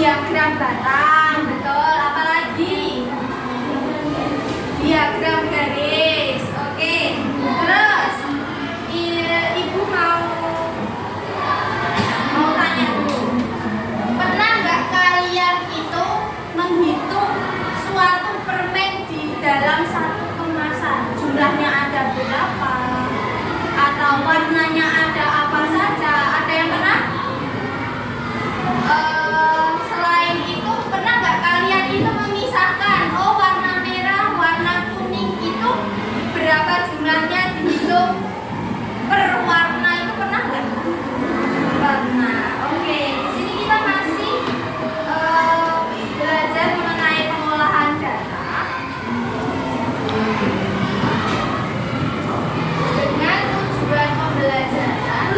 Diagram batang, betul. Apalagi? Diagram garis. Oke. Terus ibu mau tanya dulu. Pernah nggak kalian itu menghitung suatu permen di dalam satu kemasan? Jumlahnya ada berapa? Atau warnanya ada apa saja? Ada yang pernah? Selain itu, pernah nggak kalian itu memisahkan, oh warna merah, warna kuning itu berapa jumlahnya dihitung per warna, itu pernah nggak? Pernah. Oke, di sini kita masih belajar mengenai pengolahan data dengan tujuan pembelajaran.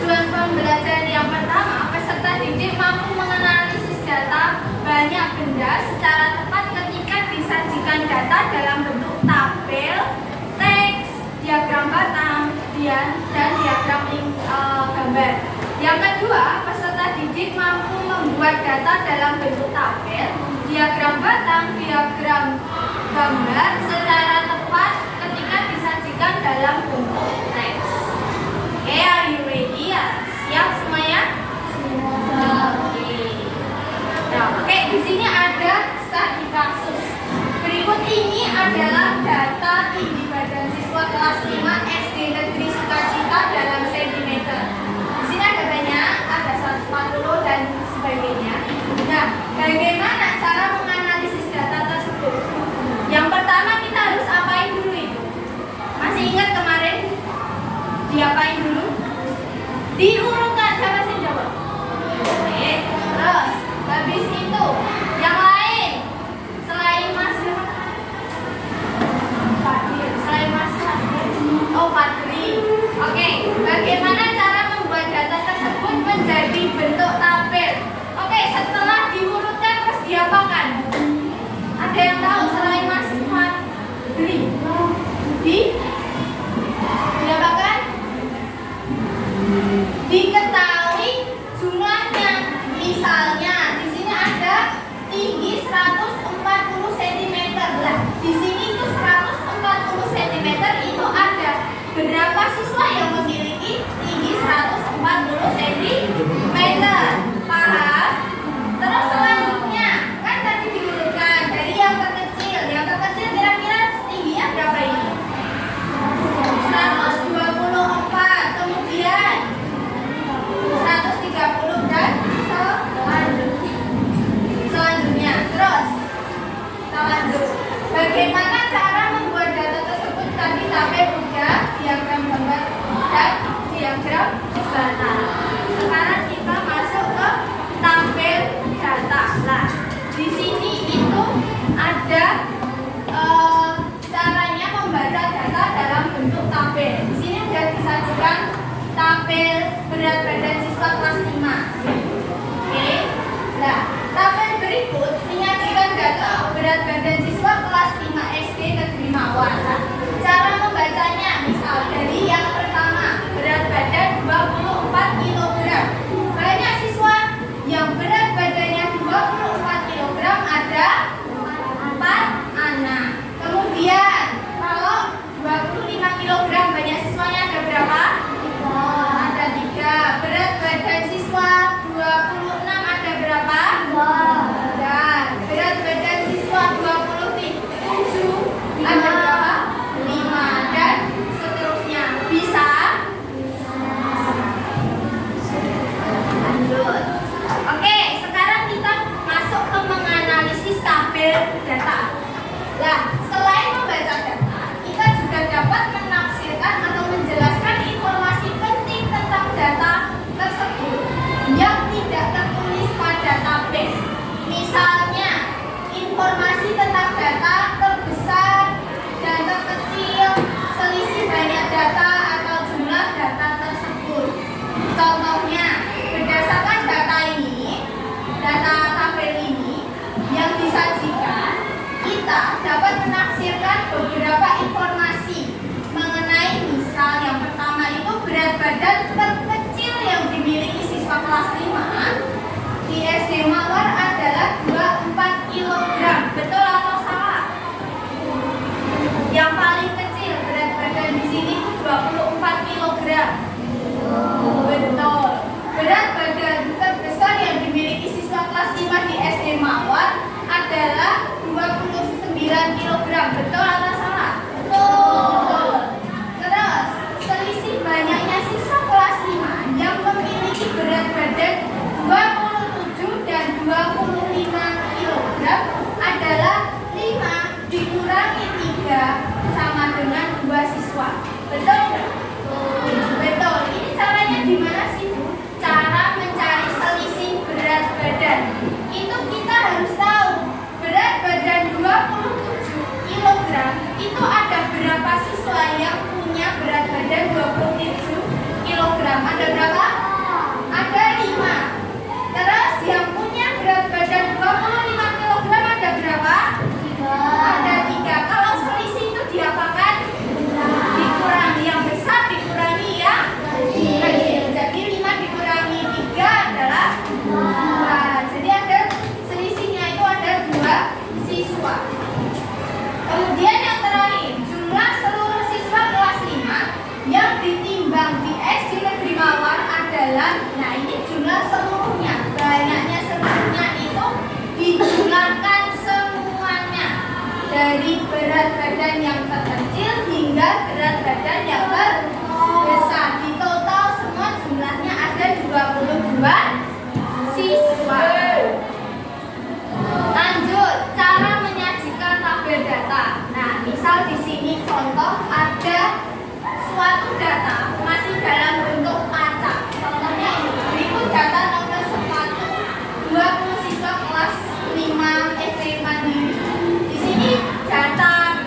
Pembelajaran yang pertama, peserta didik mampu menganalisis data banyak benda secara tepat ketika disajikan data dalam bentuk tabel, teks, diagram batang, dan diagram gambar. Yang kedua, peserta didik mampu membuat data dalam bentuk tabel, diagram batang, diagram gambar secara tepat ketika disajikan dalam bentuk teks. Okay, are you ready? Siap semuanya? Oke, di sini ada studi kasus. Berikut ini adalah data tinggi badan siswa kelas 5 SD Negeri Sukacita dalam sentimeter. Di sini ada banyak, ada 140 dan sebagainya. Nah, bagaimana cara menganalisis data tersebut? Yang pertama kita harus apain dulu itu? Masih ingat kemarin? Diapain dulu? Diurutkan, siapa sih jawab? Oke, terus habis itu yang lain selain Mas Fadil, selain Mas Fadil, oh Fadli. Oke, bagaimana cara membuat data tersebut menjadi bentuk tabel? Oke, setelah diurutkan terus diapakan? Ada yang tahu selain Mas Fadli? Diapakan? Diketahui jumlahnya. Misalnya di sini ada tinggi 140 cm. Lah, di sini itu 140 cm itu ada berapa siswa yang memiliki tinggi 140 cm? Paham? Terus selanjutnya kan tadi diurutkan dari yang terkecil. Yang terkecil kira-kira tingginya berapa ini? 140 tabel berat badan siswa kelas 5. Oke. Nah, tabel berikut menyajikan data berat badan siswa kelas 5 SD Negeri Mawar. Cara membacanya, misal dari yang pertama, berat badan 24 kg. Banyak siswa yang berat badannya 24 kg ada 4 anak. Kemudian, kalau 25 kg banyak siswanya ada berapa? Ada 3. Berat badan siswa 26 ada berapa? Dan berat badan siswa 27 ada berapa? 5 dan seterusnya. Bisa? Lanjut. Oke, sekarang kita masuk ke menganalisis tabel data. Nah, selain membaca data, kita juga dapat menafsirkan atau menjelaskan informasi penting tentang data tersebut yang tidak tertulis pada tabel. Misalnya, informasi tentang data terbesar dan terkecil, selisih banyak data atau jumlah data tersebut. Contohnya, berdasarkan data ini, data tabel ini yang disajikan, kita dapat menafsirkan beberapa informasi mengenai, misal yang pertama itu berat badan terkecil yang dimiliki siswa kelas 5 di SD Mawar adalah 24 kg. Betul atau salah? Yang paling kecil berat badan di sini itu 24 kg. Betul. Berat badan terbesar yang dimiliki siswa kelas 5 di SD Mawar adalah 29 kg. Betul atau salah? Betul. Terus, selisih banyaknya siswa kelas 5 yang memiliki berat badan 27 dan 25 kg adalah 5 dikurangi 3 sama dengan 2 siswa. Betul nggak? Betul. Ini caranya gimana sih, Bu? Cara mencari selisih berat badan. Itu kita harus tahu berat badan 27 kg itu ada berapa siswa yang punya berat badan 27 kg? Ada berapa? Ada 5. Terus yang punya berat badan 25 kg ada berapa? 3. Ada 3. Kalau selisih itu diapakan? Dikurangi. Yang besar dikurangi yang kecil. Jadi 5 dikurangi 3 adalah 2. Jadi ada selisihnya itu ada 2 siswa. Kemudian yang terakhir, jumlah seluruh siswa kelas 5 yang ditimbang di SD Negeri Mawar adalah, nah ini jumlah seluruhnya, banyaknya seluruhnya itu dijumlahkan semuanya dari berat badan yang terkecil hingga berat badan yang terbesar. Di total semua jumlahnya ada 22 siswa. Lanjut, cara menyajikan tabel data. Nah, misal di sini contoh ada suatu data masih dalam bentuk acak. Contohnya ini, berikut data nomor 1, 20 siswa kelas 5 SD Mandiri. Di sini data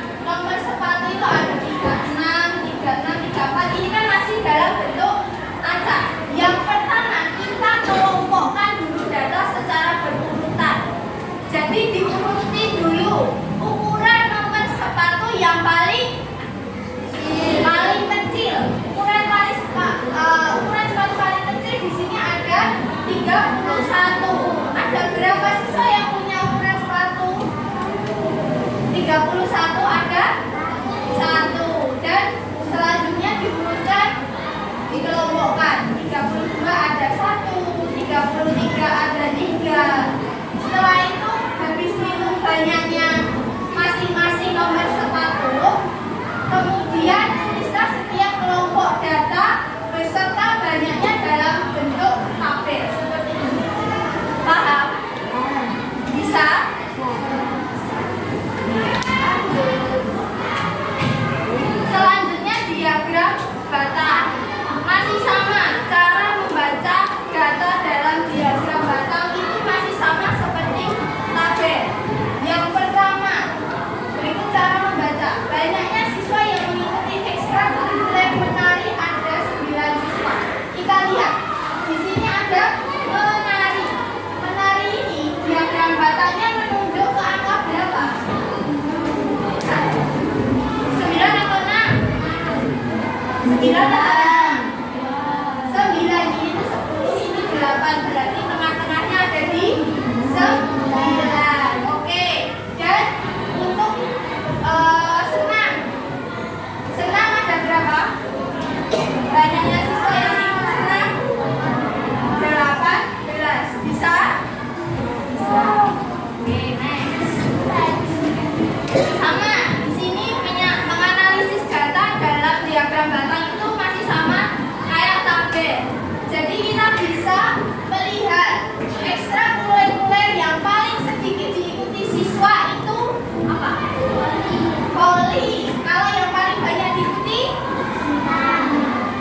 9 ini tuh 10, ini 8, berarti tengah-tengahnya ada di 9. Oke, dan untuk senam ada berapa? Banyaknya siswa yang ikut senam 18. Bisa? Bisa. Oke, next. Sama, di sini menganalisis data dalam diagram batang itu masih sama kayak tabel. Jadi kita bisa melihat ekstrakurikuler yang paling sedikit diikuti siswa itu apa? Voli. Kalau yang paling banyak diikuti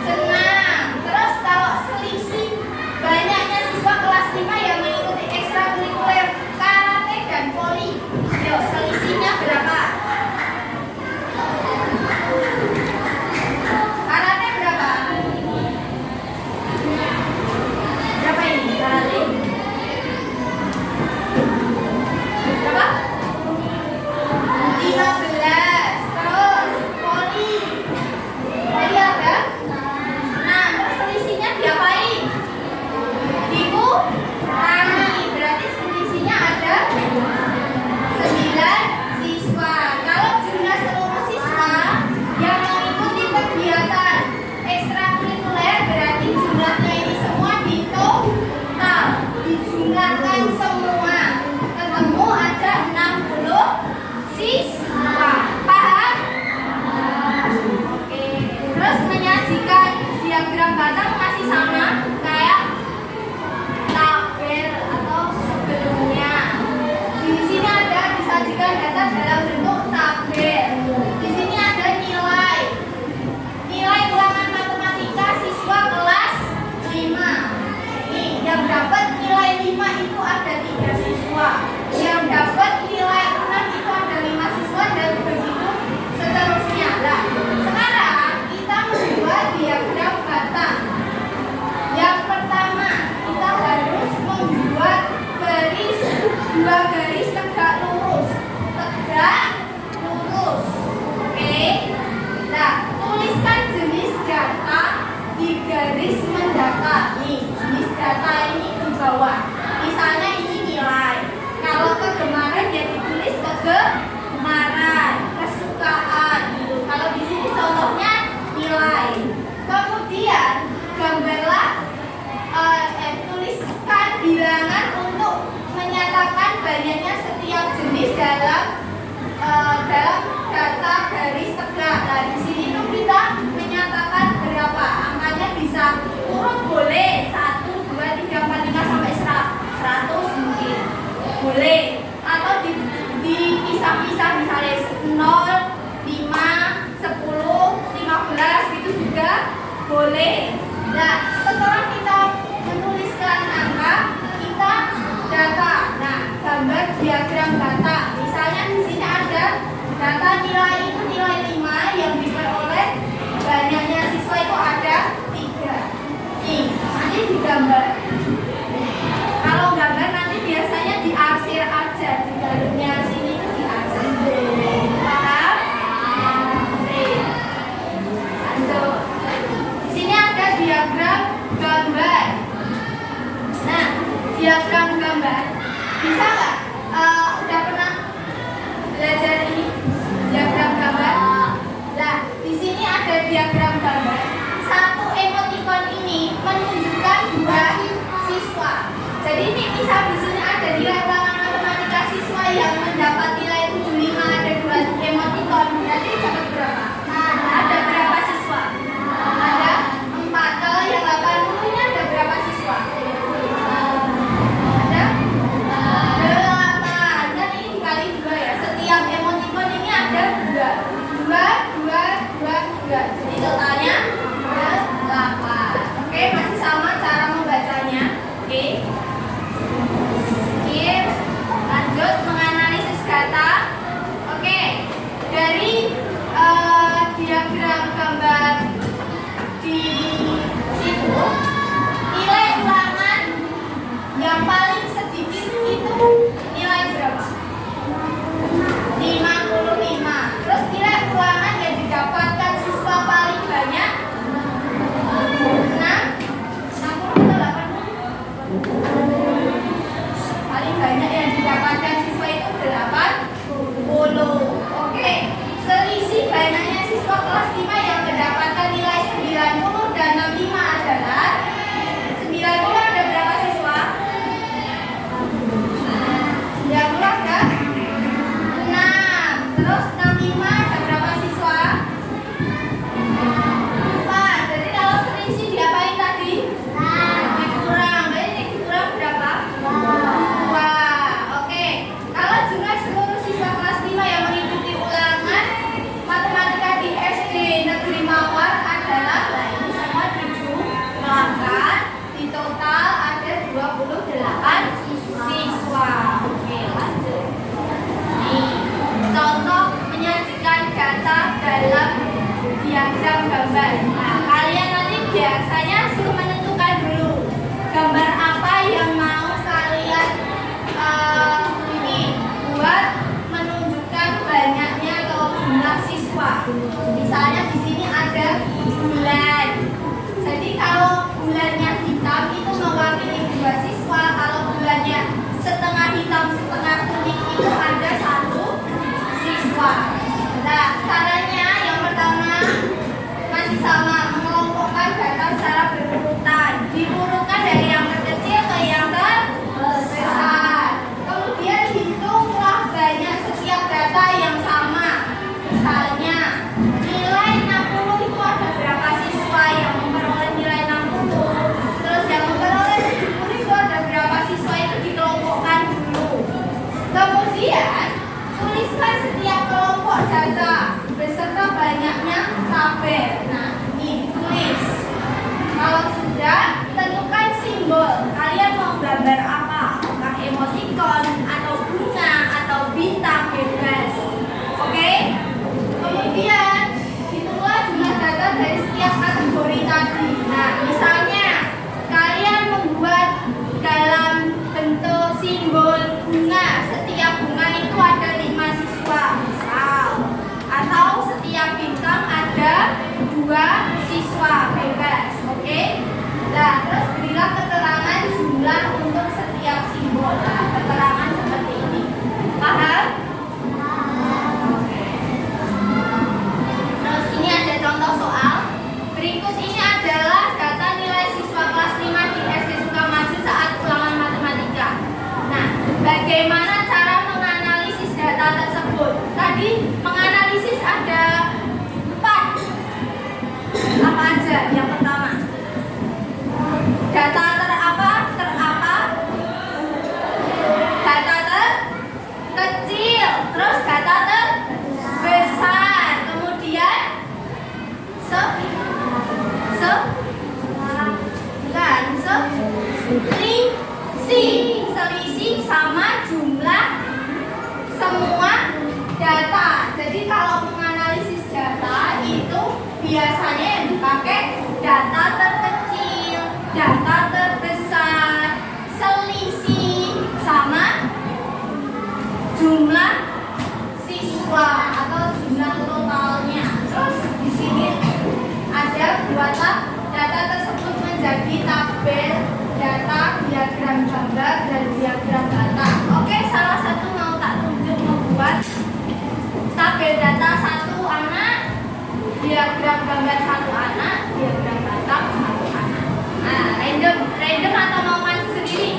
senam. Terus kalau selisih banyaknya siswa kelas 5 yang mengikuti ekstrakurikuler karate dan voli. Yuk, selisihnya berapa? Karate berapa? Berapa ini karate? Berapa? 15. Terus voli. Tadi ada 6. Terus selisihnya diapain? Dikurangi. Berarti selisihnya ada 9 siswa. Kalau jumlah seluruh siswa yang mengikuti kegiatan ekstrakurikuler berarti jumlahnya ini semua ditotal, dijumlahkan semua, ketemu ada 60 siswa. Paham? Oke. Terus menyajikan diagram batang masih sama kayak tabel atau sebelumnya. Di sini ada disajikan data dalam bentuk tabel. Di sini ada nilai ulangan matematika siswa kelas 5. Nih, yang dapat nilai 5 itu ada 3 siswa. Yang dapat nilai 6 itu ada 5 siswa dan begitu seterusnya. Nah, sekarang kita membuat diagram batang. Yang pertama, kita harus membuat dua garis tegak lurus. Oke. Nah, tuliskan jenis data di garis mendata. Nih, jenis data ini di bawah. Misalnya ini nilai. Kalau kegemaran ya ditulis kegemaran, kesukaan gitu. Kalau di sini contohnya nilai. Kemudian gambarlah tuliskan bilangan untuk menyatakan banyaknya setiap jenis dalam data garis tegak. Nah, di sini tuh kita menyatakan berapa angkanya, bisa urut boleh 1, 2, 3, 4, 5 sampai 100 mungkin boleh, atau dipisah-pisah misalnya 0, 5, 10, 15 gitu juga boleh. Nah, setelah kita menuliskan angka, kita data. Nah, gambar diagram data. Misalnya di sini ada data nilai itu nilai 5 yang diperoleh banyaknya siswa itu ada 3. Nih, nanti digambar. Kalau gambar nanti biasanya diarsir aja di dalamnya sini itu diarsir. Paham? Arsir. Lanjut. Di sini ada diagram gambar. Nah, diagram gambar bisa nggak? Udah pernah belajar ini diagram gambar? Nah, di sini ada diagram gambar. Satu emoticon ini menunjukkan 2 siswa. Jadi ini misal di sini ada nilai ulangan matematika siswa yang mendapat nilai 75, ada 2 emoticon. Berarti dapat berapa? Ada berapa siswa? Ada 4. Kalau yang 80 ini ada berapa siswa? Ada 8. Dan ini dikali 2 ya. Setiap emoticon ini ada 2. 2. Jadi totalnya 8. Oke, masih sama cara membacanya. Oke. Skip. Lanjut menganalisis data. Oke. Dari diagram gambar di situ, nilai ulangan yang paling sedikit itu nilai berapa? 55. Terus nilai ulangan yang didapatkan siswa paling banyak bulan. Nah, kalian nanti biasanya suruh menentukan dulu gambar apa yang mau kalian ini buat menunjukkan banyaknya atau jumlah siswa. Misalnya di sini ada bulan. Jadi kalau bulannya hitam itu mewakili 2 siswa, kalau bulannya setengah hitam setengah kuning itu ada 1 siswa. Nah, caranya yang pertama masih sama, mengelompokkan data secara berurutan. Diurutkan dari yang terkecil ke yang terbesar. Kemudian hitunglah banyak setiap data yang sama. Misalnya nilai 60 itu ada berapa siswa yang memperoleh nilai 60. Terus yang memperoleh 70 itu ada berapa siswa, itu dikelompokkan dulu. Kemudian tuliskan setiap kelompok data beserta banyaknya tabel. Nah, ini ditulis. Kalau sudah, tentukan simbol. Kalian mau gambar apa? Apakah emoticon atau bunga atau bintang, bebas. Oke? Kemudian itulah jumlah data dari setiap kategori tadi. Nah, misalnya kalian membuat dalam bentuk simbol bunga. Setiap bunga itu ada 5 siswa, misal. Atau setiap bintang ada 2 siswa, bebas. Oke? Nah, terus berilah keterangan jumlah untuk setiap simbol. Nah, keterangan seperti ini. Paham? Terus ini ada contoh soal. Berikut ini adalah data nilai siswa kelas 5 di SD Sukamaju saat ulangan matematika. Nah, bagaimana cara menganalisis data tersebut? Tadi menganalisis ada 4. Apa aja? Yang pertama, data terapa, data terkecil, terus data terbesar, kemudian selisih sama jumlah semua data. Jadi kalau menganalisis data itu biasanya yang dipakai data terkecil, data terbesar, selisih sama jumlah siswa atau jumlah totalnya. Terus di sini ada buatlah data tersebut menjadi tabel data, diagram gambar, dan diagram data. Oke, salah satu mau tak tunjuk membuat tabel data 1 anak, diagram gambar 1 anak, diagram data 1 anak. Nah, random atau mau maju sendiri?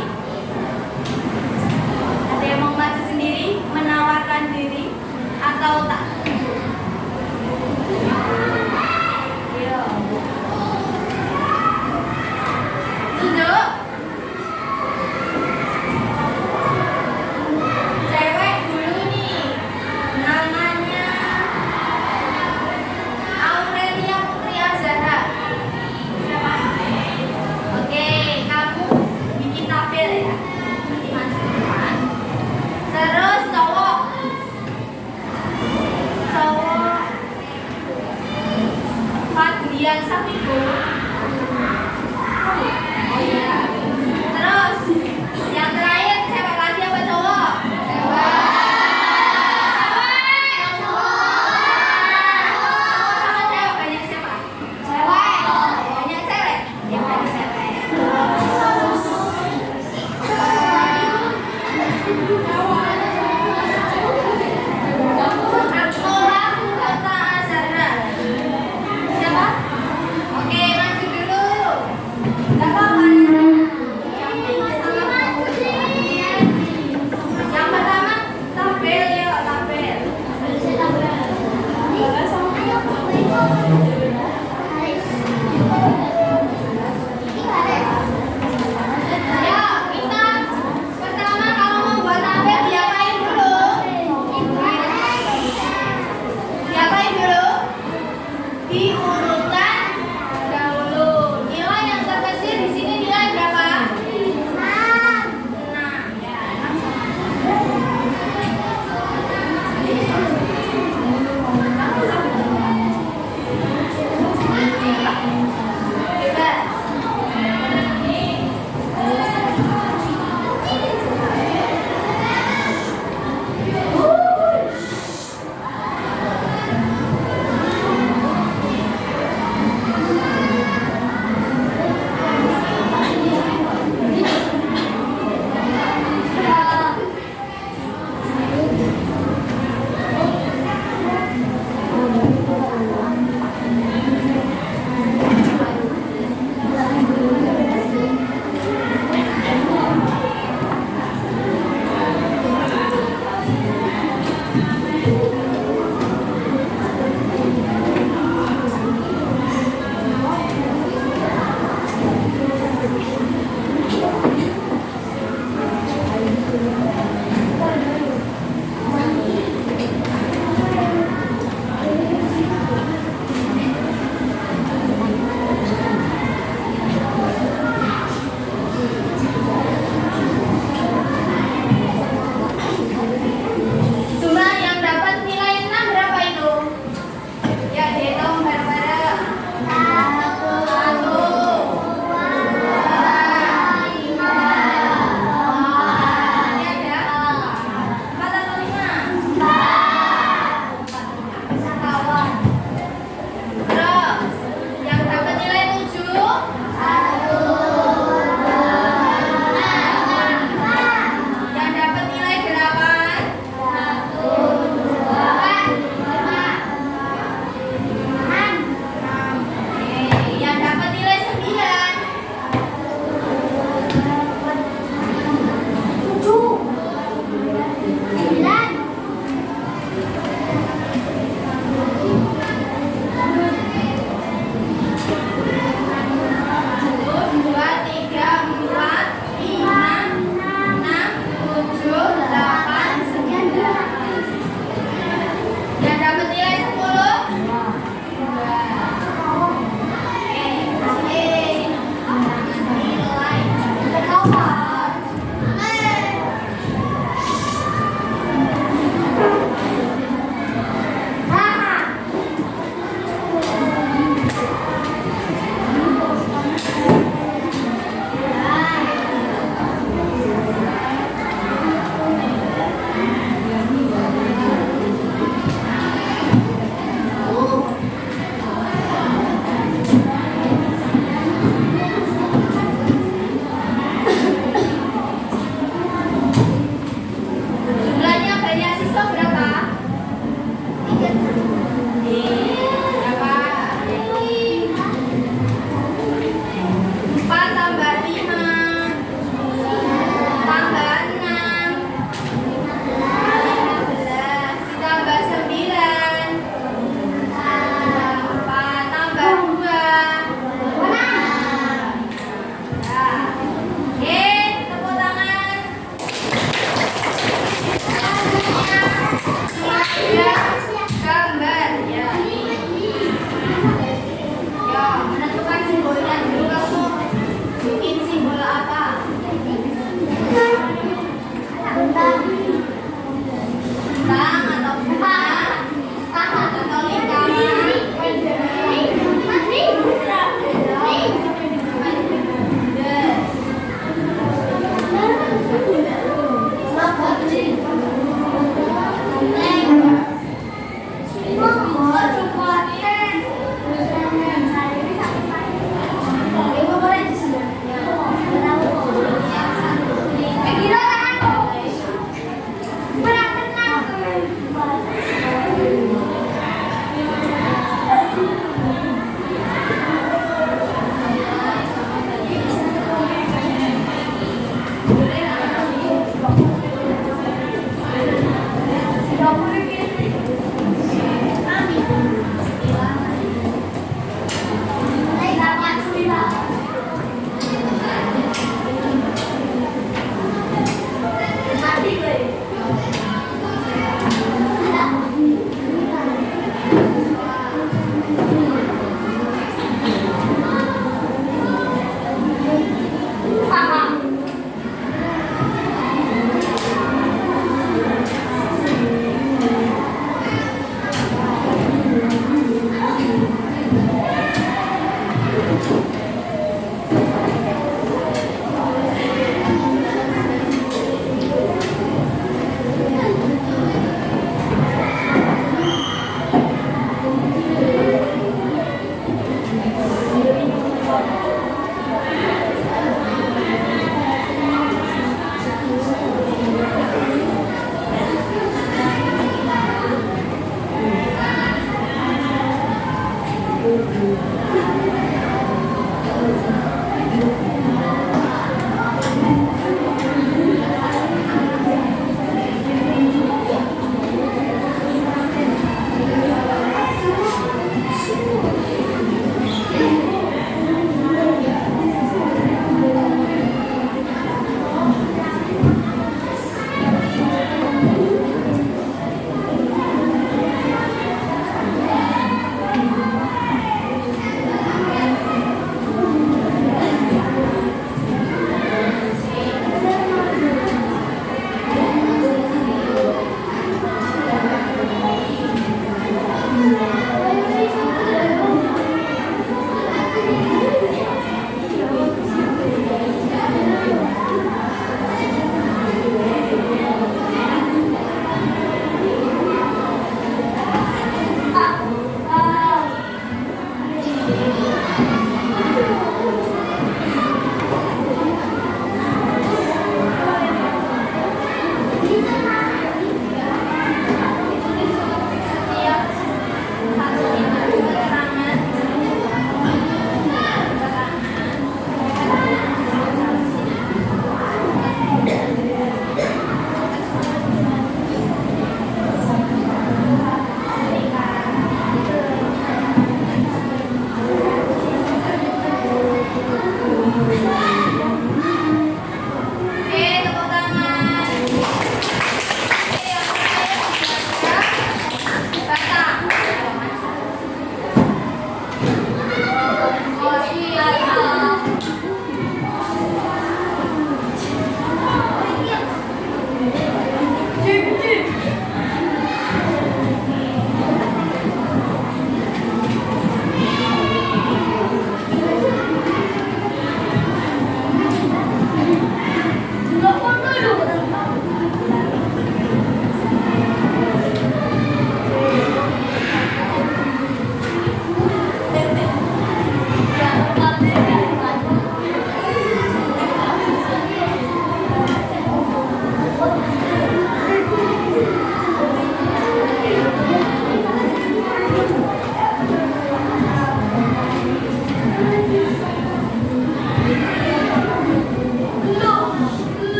Ada yang mau maju sendiri, menawarkan diri, atau tak tunjuk? Ayo. Tunjuk. Cewek dulu nih. Namanya Aurelia Putri Azhara. Siapa? Oke, kamu bikin tabel ya. Nanti maju depan. Terus cowok. Fadlian Sapigo. Oh iya. Terus yang terakhir cewek lagi apa cowok? Cewek. Cowok sama cewek banyak siapa? Cewek. Banyak cewek. Ya banyak cewek. Sekolah Kota Azhara. Siapa? Oke, maju dulu. Gak apa-apa. Bebas.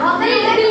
Oke.